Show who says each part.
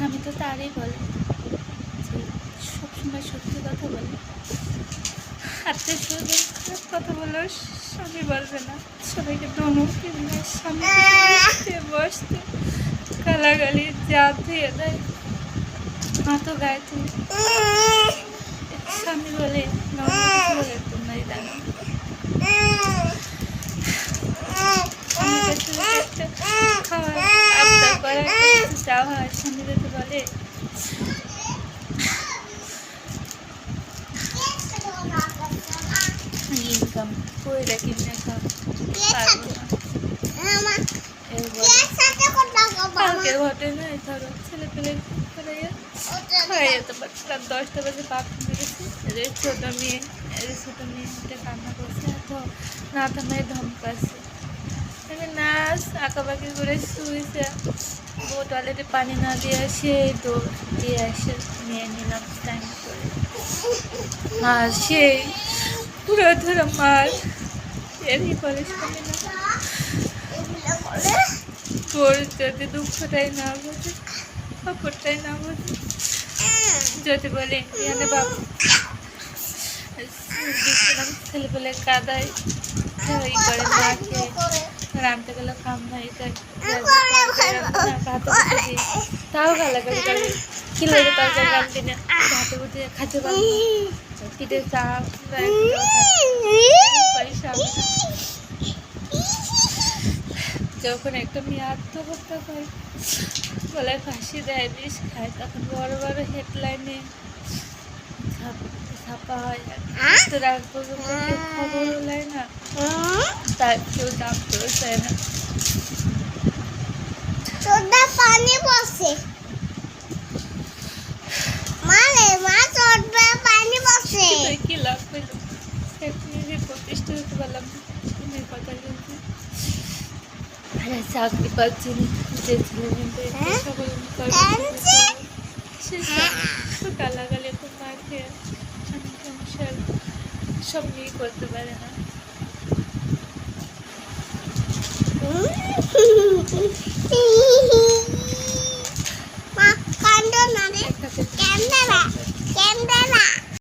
Speaker 1: স্বামী তো তারই বলে যে সবসময় সত্যি কথা বলে, আত্মীয় স্বজন খারাপ কথা বলেও স্বামী বলবে না, সবাইকে ধমক দিবে, স্বামী বসতে গালাগালি যা ধুয়ে দেয়, হাতও গায়ে তুলে স্বামী বলে বলে তোমরাই জানো। খাওয়ার আবদার করা চাওয়া হয়, স্বামী যদি বলে ইনকাম করে রাখি না পারবো না, কালকে ঘটনা ধরো ছেলে পেলে খাইয়ে তো রাত 10টা বাজে বাপ মেরেছে, এদের ছোটো মেয়ে এটা কান্না করছে, এত না থামায় ধমকাছে, আমি নাচ আঁকাবাকি করে শুয়েছে, বউ টয়লেটে পানি না দিয়ে আসে দৌড় দিয়ে আসে নিয়ে নিলাম টাইম করে, আর সেই পুরো ধরো মার এরই পরে শুনে না, তোর যদি দুঃখটাই না বোঝে খবরটাই না বোঝে, যদি বলে এখানে বাবু ছেলে পেলে কাদায় ই করে মাকে রাঁধতে গেলে খাম না, এটা তাও গালাগালি করে, কি লাগে তরকারি রাঁধতে না হাতে বুঝে খাতে পারবো পিঠে চাপ পয়সা। যখন একটা মেয়ে আত্মহত্যা করে গলায় ফাঁসি দেয়, বিষ খায়, তখন বড় বড় হেডলাইনে ছাপা হয়, রাত পর্যন্ত খবর হলাই না, তার কেউ জানতেও চায় না।
Speaker 2: পানি বসে পানি বসে
Speaker 1: কি লাভ পেল, নিজে প্রতিষ্ঠিত হতে পারলাম না, কথা বলছি চাকরি পাচ্ছি না, যে ছেলে গালাগালি খুব মার খেয়ে সংসার সব নিয়ে করতে পারে না।